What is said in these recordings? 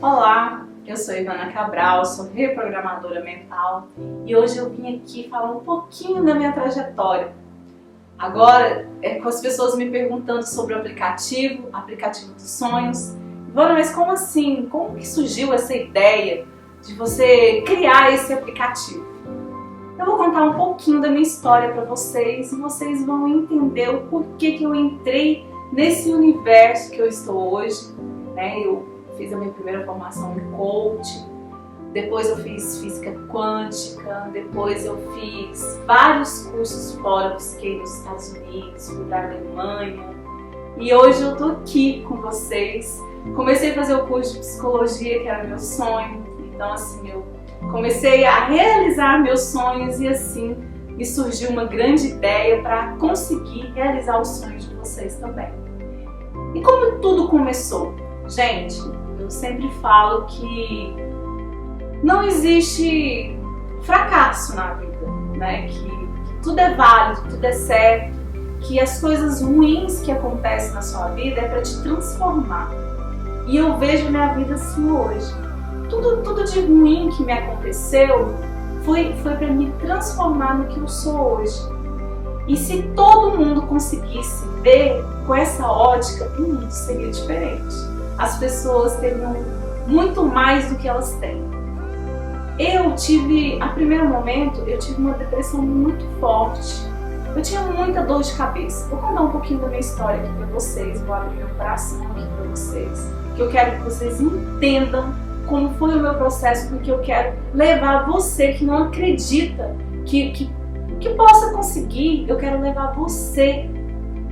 Olá, eu sou Ivana Cabral, sou reprogramadora mental e hoje eu vim aqui falar um pouquinho da minha trajetória. Agora, com as pessoas me perguntando sobre o aplicativo dos sonhos. Ivana, mas como assim? Como que surgiu essa ideia de você criar esse aplicativo? Eu vou contar um pouquinho da minha história para vocês e vocês vão entender o porquê que eu entrei nesse universo que eu estou hoje, né? Eu fiz a minha primeira formação em coach, depois eu fiz física quântica, depois eu fiz vários cursos fora, eu fiquei nos Estados Unidos, fui para a Alemanha e hoje eu tô aqui com vocês. Comecei a fazer o curso de psicologia, que era meu sonho, então assim, eu comecei a realizar meus sonhos e assim me surgiu uma grande ideia para conseguir realizar os sonhos de vocês também. E como tudo começou? Gente, eu sempre falo que não existe fracasso na vida, né? Que tudo é válido, tudo é certo, que as coisas ruins que acontecem na sua vida é para te transformar. E eu vejo minha vida assim hoje. Tudo de ruim que me aconteceu foi para me transformar no que eu sou hoje. E se todo mundo conseguisse ver com essa ótica, o mundo seria diferente. As pessoas teriam muito mais do que elas têm. A primeiro momento, eu tive uma depressão muito forte. Eu tinha muita dor de cabeça. Vou contar um pouquinho da minha história aqui para vocês, vou abrir meu coração aqui para vocês, que eu quero que vocês entendam como foi o meu processo, porque eu quero levar você que não acredita que possa conseguir, eu quero levar você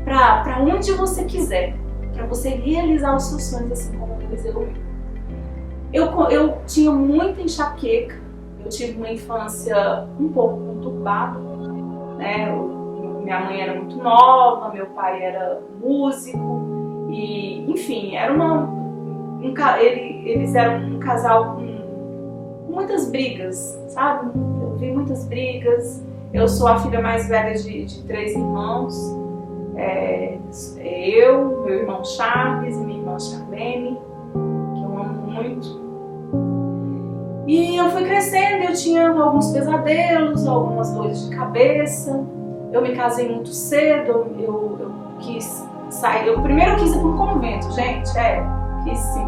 para onde você quiser, para você realizar os seus sonhos assim como eu realizei o meu. Eu tinha muita enxaqueca, eu tive uma infância um pouco conturbada, né? Minha mãe era muito nova, meu pai era músico e, enfim, eles eram um casal com muitas brigas, sabe? Eu vi muitas brigas. Eu sou a filha mais velha de 3 irmãos. Eu, meu irmão Charles e minha irmã Charlene, que eu amo muito. E eu fui crescendo, eu tinha alguns pesadelos, algumas dores de cabeça. Eu me casei muito cedo, eu quis sair. Primeiro eu quis ir para um convento, gente, quis sim,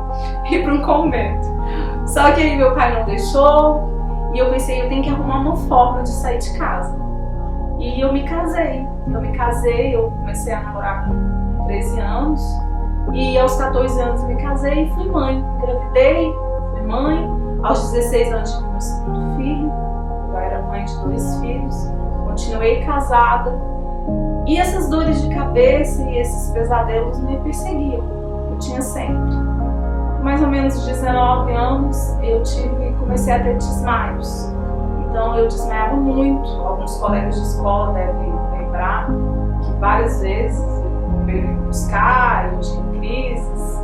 ir para um convento. Só que aí meu pai não deixou e eu pensei, eu tenho que arrumar uma forma de sair de casa. E eu me casei, eu comecei a namorar com 13 anos e aos 14 anos eu me casei e fui mãe. Engravidei, fui mãe, aos 16 anos tive meu segundo filho, eu era mãe de 2 filhos, continuei casada e essas dores de cabeça e esses pesadelos me perseguiam, eu tinha sempre. Mais ou menos 19 anos eu comecei a ter desmaios. Então eu desmaiava muito, alguns colegas de escola devem lembrar que várias vezes eu veio me buscar, eu tinha crises,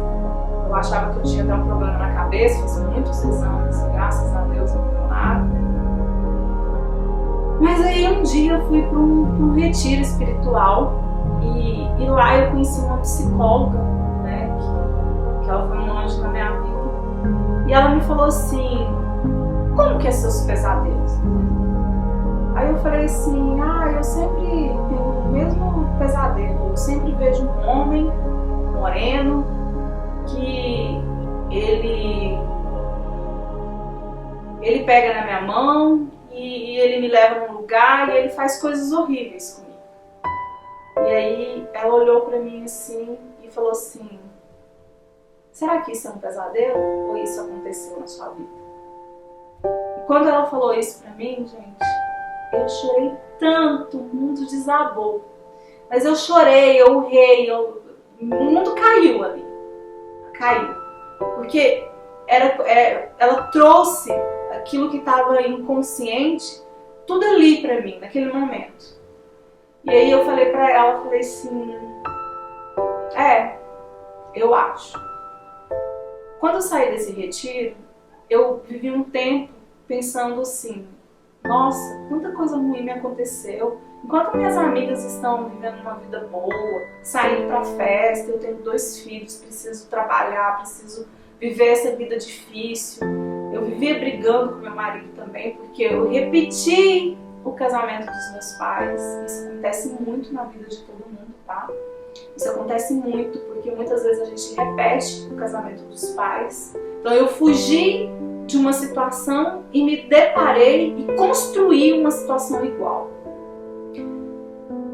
eu achava que eu tinha até um problema na cabeça, fiz muitos exames, graças a Deus não deu nada. Mas aí um dia eu fui para um retiro espiritual e lá eu conheci uma psicóloga, né, que ela foi um anjo na minha vida, e ela me falou assim: como que é seus pesadelos? Aí eu falei assim, eu sempre tenho o mesmo pesadelo, eu sempre vejo um homem moreno que ele pega na minha mão e ele me leva num lugar e ele faz coisas horríveis comigo. E aí ela olhou pra mim assim e falou assim: será que isso é um pesadelo ou isso aconteceu na sua vida? Quando ela falou isso pra mim, gente, eu chorei tanto, o mundo desabou. Mas eu chorei, eu urrei, o mundo caiu ali. Caiu. Porque ela trouxe aquilo que estava inconsciente, tudo ali pra mim, naquele momento. E aí eu falei pra ela, falei assim, eu acho. Quando eu saí desse retiro, eu vivi um tempo pensando assim, nossa, quanta coisa ruim me aconteceu. Enquanto minhas amigas estão vivendo uma vida boa, saindo pra festa, eu tenho 2 filhos, preciso trabalhar, preciso viver essa vida difícil. Eu vivia brigando com meu marido também, porque eu repeti o casamento dos meus pais. Isso acontece muito na vida de todo mundo, tá? Isso acontece muito, porque muitas vezes a gente repete o casamento dos pais. Então eu fugi de uma situação e me deparei e construí uma situação igual.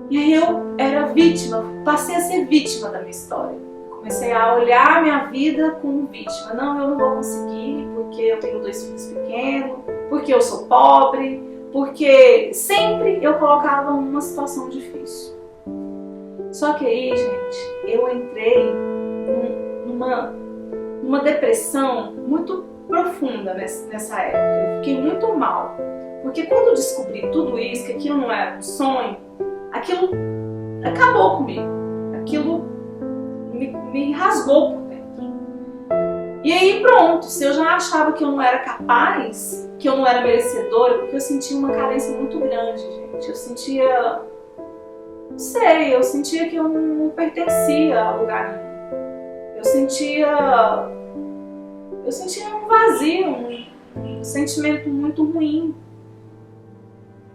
E aí eu era vítima, passei a ser vítima da minha história. Comecei a olhar a minha vida como vítima. Não, eu não vou conseguir, porque eu tenho 2 filhos pequenos, porque eu sou pobre, porque sempre eu colocava uma situação difícil. Só que aí, gente, eu entrei numa depressão muito profunda nessa época. Eu fiquei muito mal. Porque quando eu descobri tudo isso, que aquilo não era um sonho, aquilo acabou comigo. Aquilo me rasgou por dentro. E aí pronto, se eu já achava que eu não era capaz, que eu não era merecedora, porque eu sentia uma carência muito grande, gente. Eu sentia... Não sei, eu sentia que eu não pertencia a lugar nenhum. Eu sentia um vazio, um sentimento muito ruim.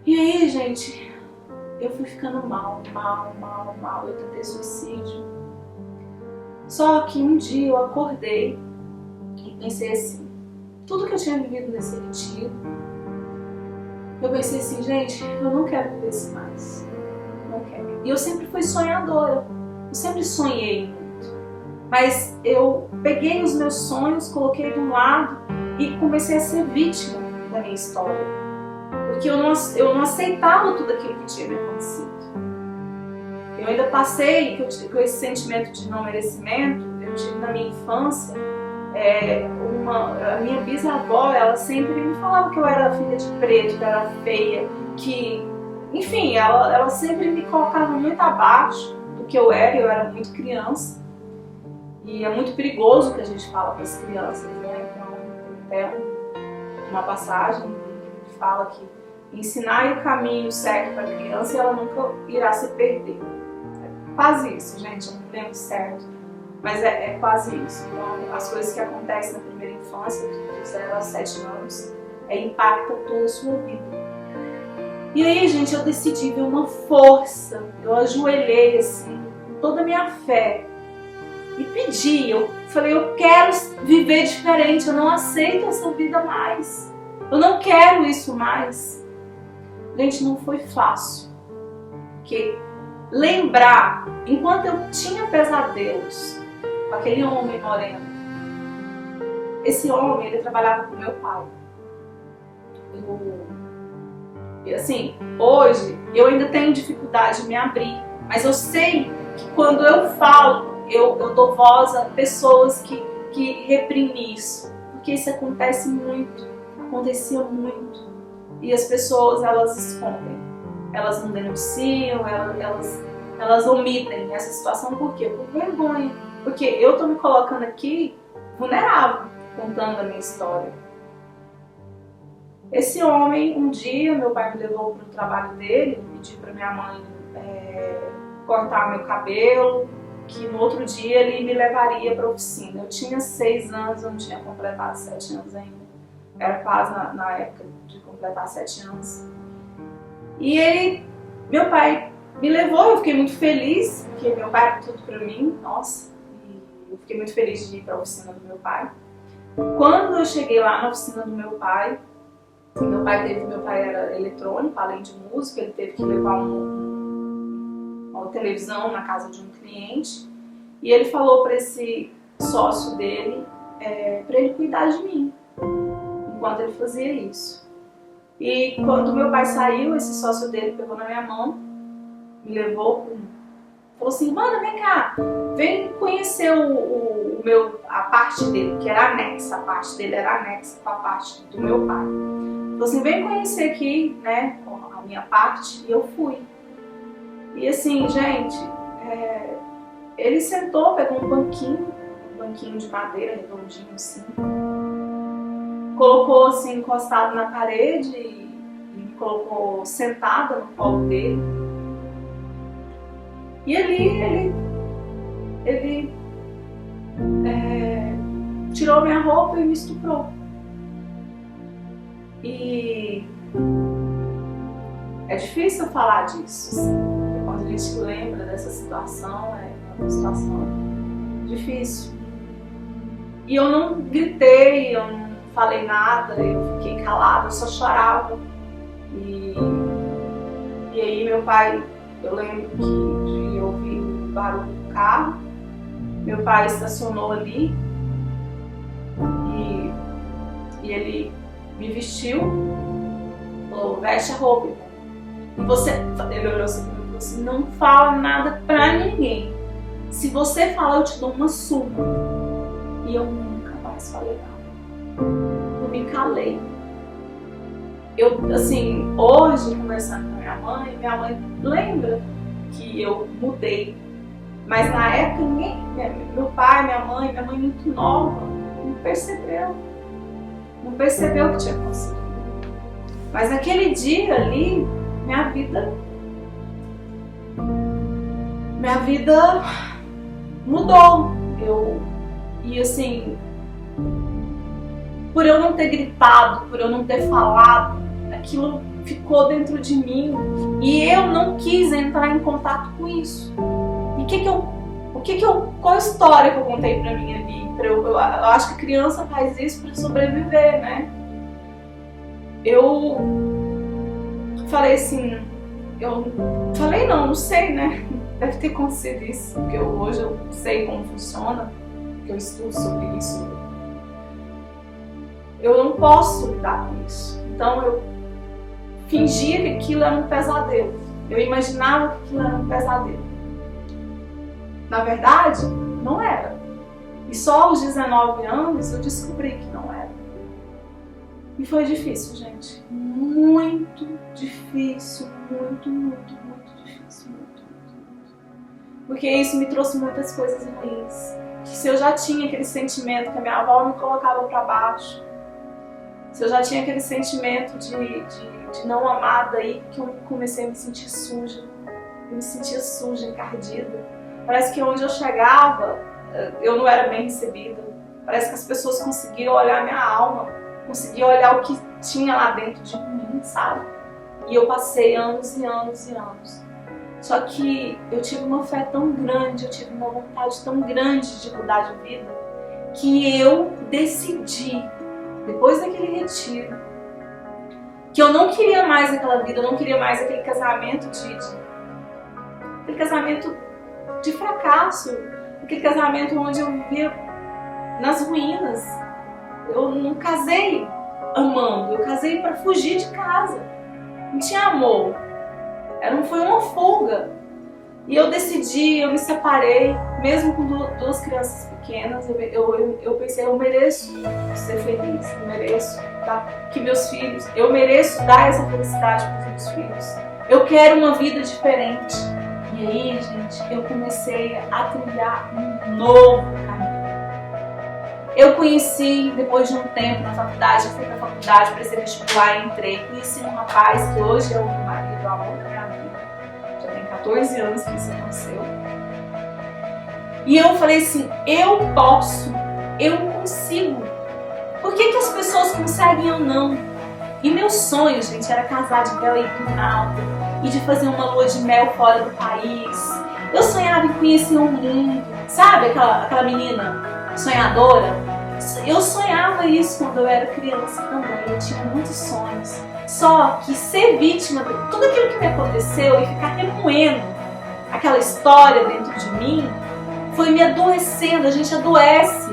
E aí, gente, eu fui ficando mal. Eu tentei suicídio. Só que um dia eu acordei e pensei assim, tudo que eu tinha vivido nesse retiro, eu pensei assim, gente, eu não quero viver isso mais. Não quero. E eu sempre fui sonhadora, eu sempre sonhei muito. Mas eu peguei os meus sonhos, coloquei de um lado e comecei a ser vítima da minha história. Porque eu não aceitava tudo aquilo que tinha me acontecido. Eu ainda passei com esse sentimento de não merecimento. Eu tive na minha infância, a minha bisavó, ela sempre me falava que eu era filha de preto, que eu era feia, que, enfim, ela sempre me colocava muito abaixo do que eu era muito criança. E é muito perigoso o que a gente fala para as crianças, né? Então, tem até uma passagem que fala que ensinar o caminho certo para a criança e ela nunca irá se perder. É quase isso, gente, eu não lembro certo, mas é quase isso. Então, as coisas que acontecem na primeira infância, de 0 a 7 anos, impacta toda a sua vida. E aí, gente, eu decidi ver uma força, eu ajoelhei assim, com toda a minha fé, e pedi, eu falei, eu quero viver diferente, eu não aceito essa vida mais, eu não quero isso mais. Gente, não foi fácil, porque lembrar, enquanto eu tinha pesadelos com aquele homem moreno, esse homem, ele trabalhava com meu pai. E assim, hoje eu ainda tenho dificuldade de me abrir, mas eu sei que quando eu falo, eu dou voz a pessoas que reprimem isso, porque isso acontece muito, acontecia muito. E as pessoas, elas escondem, elas não denunciam, elas omitem essa situação. Por quê? Por vergonha. Porque eu tô me colocando aqui vulnerável, contando a minha história. Esse homem, um dia, meu pai me levou para o trabalho dele, pediu para minha mãe cortar meu cabelo, que no outro dia ele me levaria para a oficina. Eu tinha 6 anos, eu não tinha completado 7 anos ainda. Era quase na época de completar 7 anos. E meu pai me levou, eu fiquei muito feliz, porque meu pai era tudo para mim, nossa. E eu fiquei muito feliz de ir para a oficina do meu pai. Quando eu cheguei lá na oficina do meu pai era eletrônico, além de música, ele teve que levar uma televisão na casa de um cliente. E ele falou para esse sócio dele, para ele cuidar de mim, enquanto ele fazia isso. E quando meu pai saiu, esse sócio dele pegou na minha mão, me levou, falou assim, mano, vem cá, vem conhecer a parte dele, que era anexa, a parte dele era anexa com a parte do meu pai. Falou assim, vem conhecer aqui, né, a minha parte, e eu fui. E assim, gente, ele sentou, pegou um banquinho de madeira, redondinho assim, colocou assim, encostado na parede e me colocou sentada no colo dele. E ali ele tirou minha roupa e me estuprou. E é difícil falar disso, assim, porque quando a gente lembra dessa situação, é uma situação difícil. E eu não gritei, eu não falei nada, eu fiquei calada, eu só chorava. E aí meu pai, eu lembro de ouvir o barulho do carro, meu pai estacionou ali e ele me vestiu, falou, veste a roupa. E ele olhou assim pra mim e falou assim, não fala nada pra ninguém. Se você falar, eu te dou uma surra. E eu nunca mais falei nada. Eu me calei. Eu, assim, hoje, conversando com minha mãe lembra que eu mudei. Mas na época, meu pai, minha mãe muito nova, não percebeu. Não percebeu o que tinha acontecido. Mas naquele dia ali, minha vida mudou. E assim, por eu não ter gritado, por eu não ter falado, aquilo ficou dentro de mim e eu não quis entrar em contato com isso. E qual a história que eu contei pra mim ali? Eu acho que a criança faz isso pra sobreviver, né? Eu falei assim, não sei, né? Deve ter acontecido isso, porque hoje eu sei como funciona, porque eu estudo sobre isso. Eu não posso lidar com isso. Então eu fingia que aquilo era um pesadelo. Eu imaginava que aquilo era um pesadelo. Na verdade, não era. E só aos 19 anos eu descobri que não era. E foi difícil, gente. Muito difícil. Muito difícil. Muito. Porque isso me trouxe muitas coisas ruins. Que se eu já tinha aquele sentimento que a minha avó me colocava para baixo, se eu já tinha aquele sentimento de não amar, daí que eu comecei a me sentir suja. Eu me sentia suja, encardida. Parece que onde eu chegava, eu não era bem recebida. Parece que as pessoas conseguiam olhar minha alma, conseguiam olhar o que tinha lá dentro de mim, sabe? E eu passei anos e anos e anos. Só que eu tive uma fé tão grande, eu tive uma vontade tão grande de mudar de vida, que eu decidi, depois daquele retiro, que eu não queria mais aquela vida, eu não queria mais aquele casamento de fracasso, aquele casamento onde eu vivia nas ruínas. Eu não casei amando, eu casei para fugir de casa. Não tinha amor, foi uma fuga. E eu decidi, eu me separei, mesmo com duas crianças pequenas. Eu pensei, eu mereço ser feliz, eu mereço que meus filhos, eu mereço dar essa felicidade para os meus filhos. Eu quero uma vida diferente. E aí, gente, eu comecei a trilhar um novo caminho. Eu conheci, depois de um tempo na faculdade, eu fui para a faculdade, prestei vestibular e entrei. Conheci um rapaz que hoje é o meu marido, o amor da minha vida. Já tem 14 anos que isso aconteceu. E eu falei assim, eu posso, eu consigo. Por que as pessoas conseguem e eu não? E meu sonho, gente, era casar de bela e grinalda e de fazer uma lua de mel fora do país. Eu sonhava em conhecer o mundo, sabe aquela menina sonhadora? Eu sonhava isso quando eu era criança também, eu tinha muitos sonhos. Só que ser vítima de tudo aquilo que me aconteceu e ficar remoendo aquela história dentro de mim, foi me adoecendo. A gente adoece.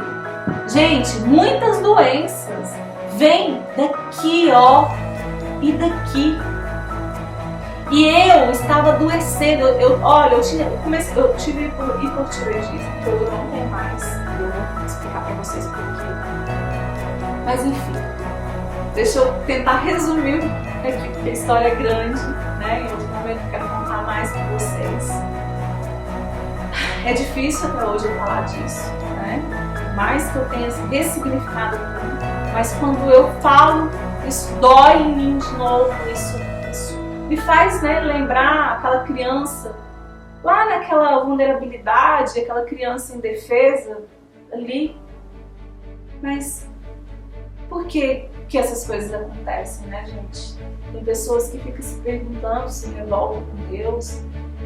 Gente, muitas doenças vêm daqui, ó, e daqui. E eu estava adoecendo. Eu tive hipotireoidismo, que eu não tenho mais. Eu vou explicar pra vocês por quê. Mas enfim, deixa eu tentar resumir aqui, porque a história é grande, né? Em outro momento eu quero contar mais pra vocês. É difícil até hoje eu falar disso, né? Por mais que eu tenha ressignificado tudo, mas quando eu falo, isso dói em mim de novo, isso me faz, né, lembrar aquela criança lá naquela vulnerabilidade, aquela criança indefesa ali. Mas por que essas coisas acontecem, né, gente? Tem pessoas que ficam se perguntando, se revoltam com Deus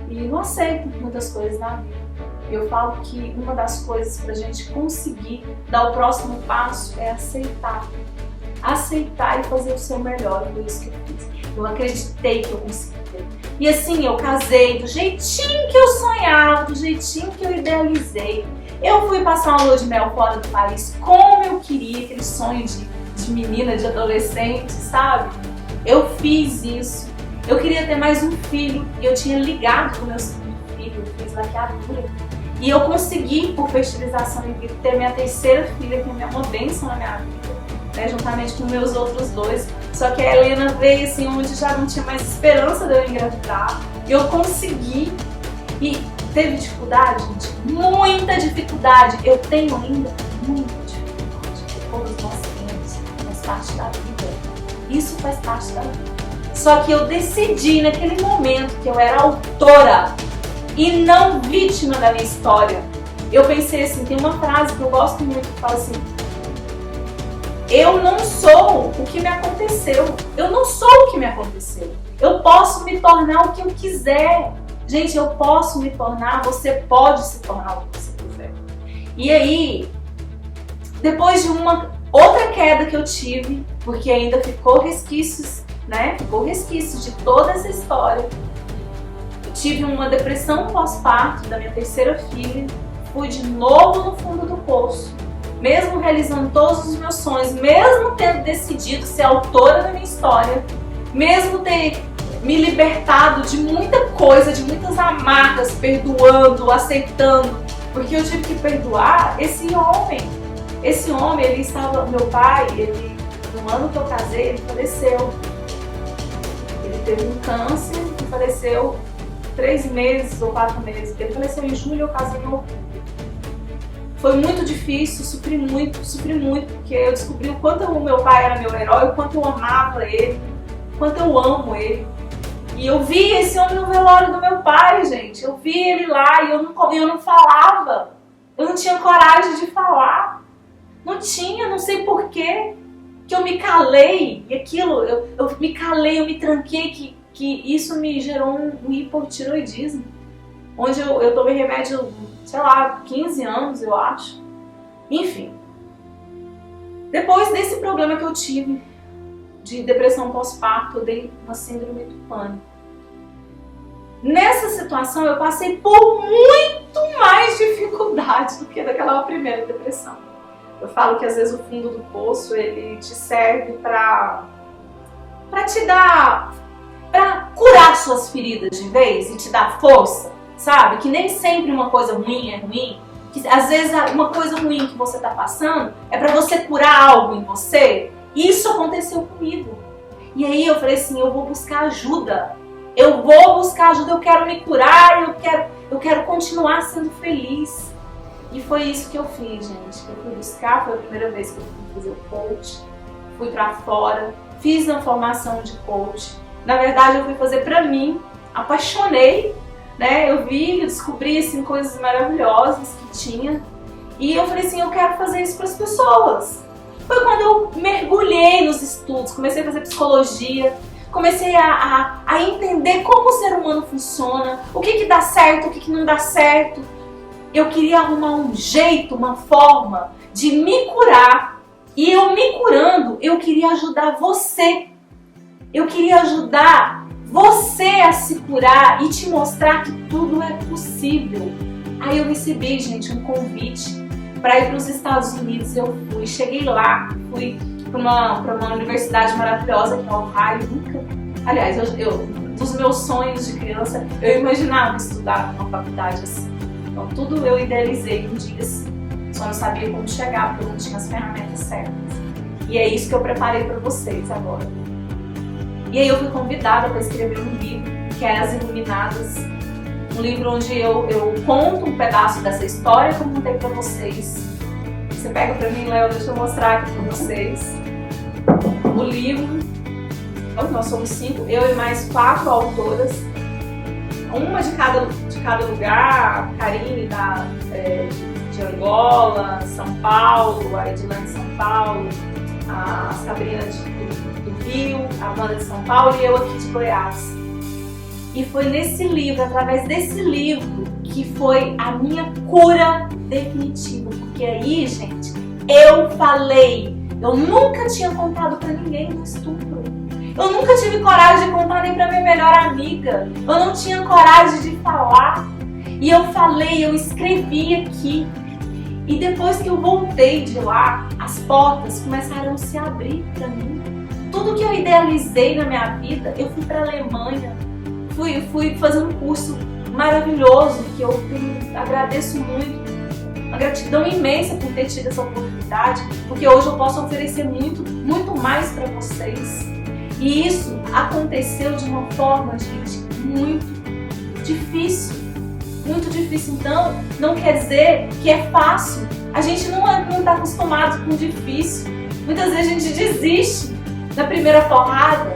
e não aceitam muitas coisas na vida. Eu falo que uma das coisas para a gente conseguir dar o próximo passo é aceitar. Aceitar e fazer o seu melhor, foi isso que eu fiz. Eu acreditei que eu conseguia. E assim, eu casei do jeitinho que eu sonhava, do jeitinho que eu idealizei. Eu fui passar uma lua de mel fora do país como eu queria, aquele sonho de menina, de adolescente, sabe? Eu fiz isso. Eu queria ter mais um filho e eu tinha ligado com o meu segundo filho, eu fiz laqueadura. E eu consegui, por fertilização in vitro, ter minha terceira filha, que é uma bênção na minha vida, né, juntamente com meus outros dois. Só que a Helena veio assim, onde já não tinha mais esperança de eu engravidar. E eu consegui. E teve dificuldade, gente? Muita dificuldade. Eu tenho ainda muita dificuldade. Que todos nós temos, faz parte da vida. Isso faz parte da vida. Só que eu decidi naquele momento que eu era autora e não vítima da minha história. Eu pensei assim, tem uma frase que eu gosto muito que fala assim: eu não sou o que me aconteceu. Eu não sou o que me aconteceu. Eu posso me tornar o que eu quiser. Gente, eu posso me tornar, você pode se tornar o que você quiser. E aí, depois de uma outra queda que eu tive, porque ainda ficou resquícios, né? Ficou resquícios de toda essa história. Eu tive uma depressão pós-parto da minha terceira filha. Fui de novo no fundo do poço. Mesmo realizando todos os meus sonhos, mesmo tendo decidido ser autora da minha história, mesmo ter me libertado de muita coisa, de muitas amarras, perdoando, aceitando, porque eu tive que perdoar esse homem. Esse homem, ele estava, meu pai, ele, no ano que eu casei, ele faleceu. Ele teve um câncer e faleceu 3 meses ou 4 meses. Ele faleceu em julho, eu casei em outubro. Foi muito difícil, sofri muito, porque eu descobri o quanto o meu pai era meu herói, o quanto eu amava ele, o quanto eu amo ele. E eu vi esse homem no velório do meu pai, gente. Eu vi ele lá e eu não falava. Eu não tinha coragem de falar. Não tinha, não sei porquê. Que eu me calei. E aquilo, eu me calei, eu me tranquei, que isso me gerou um hipotiroidismo. Onde eu tomei remédio, sei lá, 15 anos, eu acho. Enfim. Depois desse problema que eu tive, de depressão pós-parto, eu dei uma síndrome do pânico. Nessa situação, eu passei por muito mais dificuldades do que daquela primeira depressão. Eu falo que às vezes o fundo do poço, ele te serve para te dar, para curar suas feridas de vez e te dar força, sabe? Que nem sempre uma coisa ruim é ruim. Que às vezes uma coisa ruim que você está passando é para você curar algo em você. E isso aconteceu comigo. E aí eu falei assim, eu vou buscar ajuda. Eu vou buscar ajuda, eu quero me curar, eu quero continuar sendo feliz. E foi isso que eu fiz, gente. Eu fui buscar, foi a primeira vez que eu fui fazer o coach. Fui pra fora, fiz uma formação de coach. Na verdade, eu fui fazer pra mim, apaixonei, né? Eu vi, eu descobri assim, coisas maravilhosas que tinha. E eu falei assim, eu quero fazer isso pras pessoas. Foi quando eu mergulhei nos estudos, comecei a fazer psicologia, comecei a entender como o ser humano funciona, o que dá certo, o que não dá certo. Eu queria arrumar um jeito, uma forma de me curar. E eu me curando, eu queria ajudar você. Eu queria ajudar você a se curar e te mostrar que tudo é possível. Aí eu recebi, gente, um convite para ir para os Estados Unidos. Eu fui, cheguei lá, fui para uma universidade maravilhosa que é Ohio. Aliás, dos meus sonhos de criança, eu imaginava estudar numa faculdade assim. Então tudo eu idealizei um dia assim. Só não sabia como chegar, porque eu não tinha as ferramentas certas. E é isso que eu preparei para vocês agora. E aí eu fui convidada para escrever um livro, que é As Iluminadas. Um livro onde eu conto um pedaço dessa história que eu contei para vocês. Você pega para mim, Léo, deixa eu mostrar aqui para vocês. O livro, nós somos 5, eu e mais 4 autoras. Uma de cada lugar, a Karine de Angola, São Paulo, a Edilane de São Paulo, a Sabrina do Rio, a Amanda de São Paulo e eu aqui de Goiás. E foi nesse livro, através desse livro, que foi a minha cura definitiva. Porque aí, gente, eu falei, eu nunca tinha contado pra ninguém do estupro. Eu nunca tive coragem de contar nem pra minha melhor amiga. Eu não tinha coragem de falar. E eu falei, eu escrevi aqui. E depois que eu voltei de lá, as portas começaram a se abrir pra mim. Tudo que eu idealizei na minha vida, eu fui pra Alemanha. Fui fazer um curso maravilhoso que eu agradeço muito. Uma gratidão imensa por ter tido essa oportunidade, porque hoje eu posso oferecer muito mais para vocês. E isso aconteceu de uma forma, gente, muito difícil. Muito difícil. Então, não quer dizer que é fácil. A gente não está acostumado com o difícil. Muitas vezes a gente desiste na primeira porrada.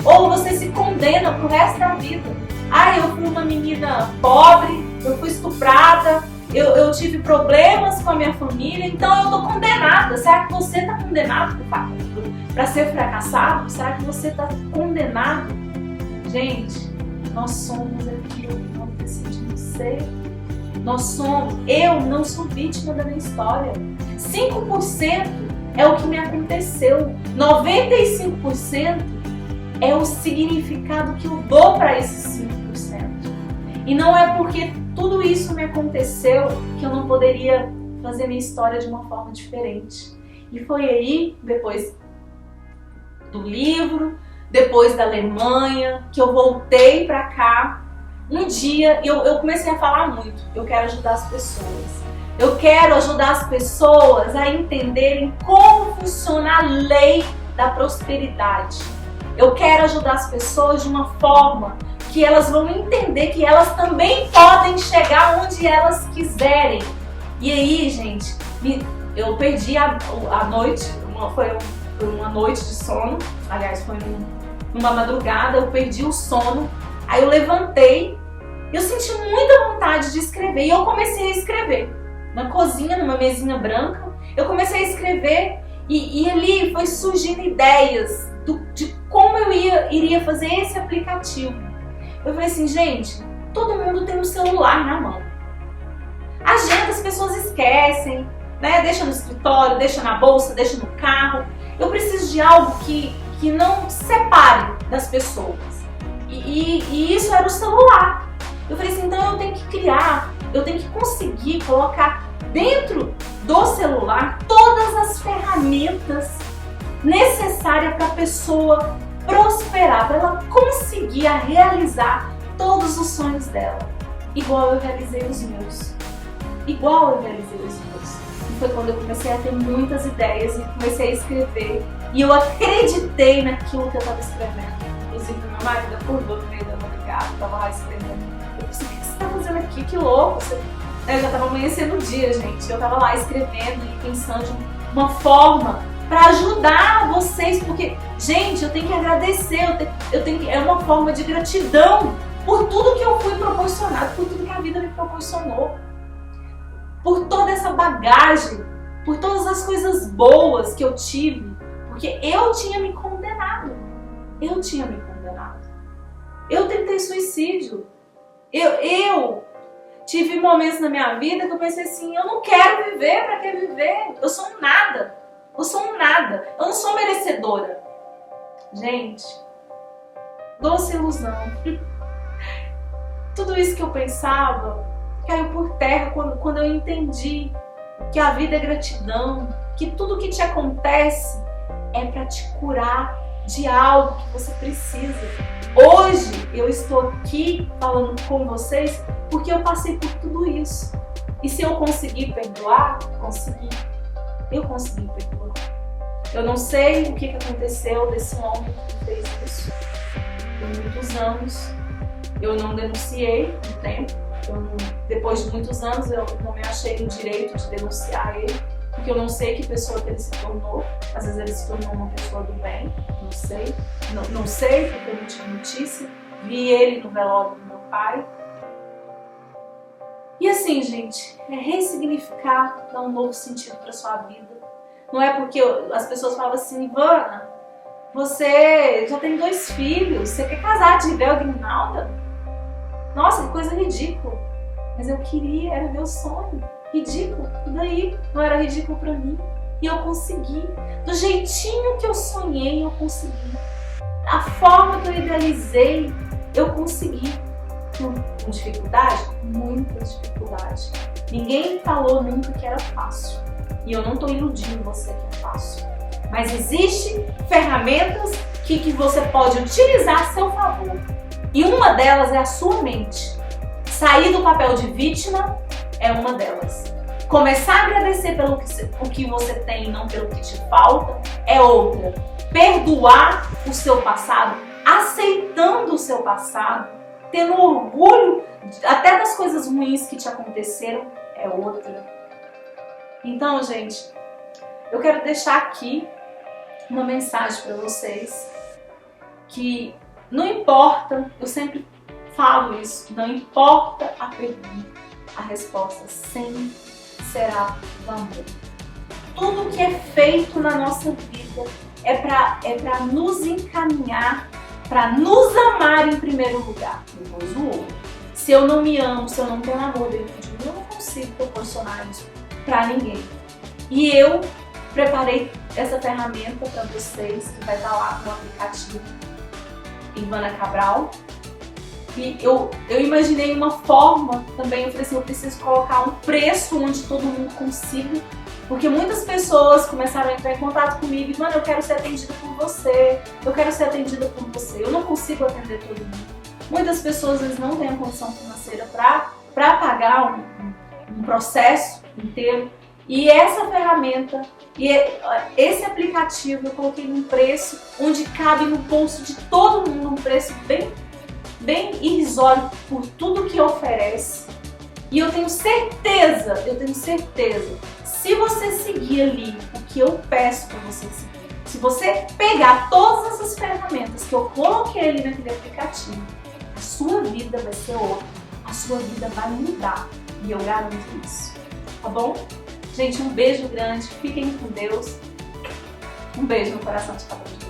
Ou você se condena pro resto da vida. Ah, eu fui uma menina pobre, eu fui estuprada, eu tive problemas com a minha família, então eu tô condenada. Será que você tá condenado para ser fracassado? Será que você tá condenado? Gente, nós somos aquilo que nós decidimos ser. Eu não sou vítima da minha história. 5% é o que me aconteceu. 95% é o significado que eu dou para esses 5%. E não é porque tudo isso me aconteceu que eu não poderia fazer minha história de uma forma diferente. E foi aí, depois do livro, depois da Alemanha, que eu voltei para cá. Um dia eu comecei a falar muito. Eu quero ajudar as pessoas. Eu quero ajudar as pessoas a entenderem como funciona a lei da prosperidade. Eu quero ajudar as pessoas de uma forma que elas vão entender que elas também podem chegar onde elas quiserem. E aí, gente, eu perdi a noite, foi uma noite de sono, aliás, foi numa madrugada, eu perdi o sono, aí eu levantei, eu senti muita vontade de escrever e eu comecei a escrever. Na cozinha, numa mesinha branca, eu comecei a escrever e ali foi surgindo ideias de como eu iria fazer esse aplicativo. Eu falei assim, gente, todo mundo tem um celular na mão. Agenda, as pessoas esquecem, né? Deixa no escritório, deixa na bolsa, deixa no carro. Eu preciso de algo que não separe das pessoas. E isso era o celular. Eu falei assim, então eu tenho que criar, eu tenho que conseguir colocar dentro do celular todas as ferramentas necessária para a pessoa prosperar, para ela conseguir realizar todos os sonhos dela. Igual eu realizei os meus. E foi quando eu comecei a ter muitas ideias e comecei a escrever. E eu acreditei naquilo que eu estava escrevendo. Inclusive, meu marido acordou no meio da madrugada, estava lá escrevendo. Eu pensei, o que você está fazendo aqui? Que louco! Eu já estava amanhecendo o dia, gente. Eu estava lá escrevendo e pensando de uma forma para ajudar vocês, porque, gente, eu tenho que agradecer, é uma forma de gratidão por tudo que eu fui proporcionado, por tudo que a vida me proporcionou, por toda essa bagagem, por todas as coisas boas que eu tive, porque eu tinha me condenado, eu tentei suicídio, eu tive momentos na minha vida que eu pensei assim, eu não quero viver, para que viver? Eu sou um nada. Eu não sou merecedora. Gente, doce ilusão. Tudo isso que eu pensava caiu por terra quando eu entendi que a vida é gratidão, que tudo que te acontece é para te curar de algo que você precisa. Hoje eu estou aqui falando com vocês porque eu passei por tudo isso. E se eu conseguir perdoar, eu consegui perdoar. Eu não sei o que aconteceu desse homem que fez isso. Por muitos anos eu não denunciei um tempo. Depois de muitos anos eu não me achei no direito de denunciar ele, porque eu não sei que pessoa que ele se tornou. Às vezes ele se tornou uma pessoa do bem, não sei. Não sei porque eu não tive notícia. Vi ele no velório do meu pai. E assim, gente, é ressignificar, dar um novo sentido para sua vida. Não é porque as pessoas falam assim, Ivana, você já tem 2 filhos, você quer casar de Bel Grinalda? Nossa, que coisa ridícula. Mas eu queria, era meu sonho. Ridículo. E daí? Não era ridículo pra mim. E eu consegui. Do jeitinho que eu sonhei, eu consegui. A forma que eu idealizei, eu consegui. Com dificuldade? Muita dificuldade. Ninguém falou nunca que era fácil. E eu não tô iludindo você que é fácil. Mas existem ferramentas que você pode utilizar a seu favor. E uma delas é a sua mente. Sair do papel de vítima é uma delas. Começar a agradecer pelo que você tem e não pelo que te falta é outra. Perdoar o seu passado, aceitando o seu passado, tendo orgulho até das coisas ruins que te aconteceram é outra. Então, gente, eu quero deixar aqui uma mensagem para vocês que não importa, eu sempre falo isso, não importa a pergunta, a resposta sempre será o amor. Tudo que é feito na nossa vida é para nos encaminhar, para nos amar em primeiro lugar, depois o outro. Se eu não me amo, se eu não tenho amor dentro de mim, eu não consigo proporcionar isso para ninguém. E eu preparei essa ferramenta para vocês, que vai estar lá no aplicativo Ivana Cabral. E eu imaginei uma forma também, eu falei assim, eu preciso colocar um preço onde todo mundo consiga, porque muitas pessoas começaram a entrar em contato comigo e, mano, eu quero ser atendida por você, eu quero ser atendida por você, eu não consigo atender todo mundo. Muitas pessoas eles não têm a condição financeira para pagar um processo inteiro. E essa ferramenta, e esse aplicativo eu coloquei num preço onde cabe no bolso de todo mundo, um preço bem irrisório por tudo que oferece. E eu tenho certeza, se você seguir ali o que eu peço para você seguir, se você pegar todas essas ferramentas que eu coloquei ali naquele aplicativo, a sua vida vai ser outra, a sua vida vai mudar, e eu garanto isso, tá bom? Gente, um beijo grande, fiquem com Deus, um beijo no coração de cada um.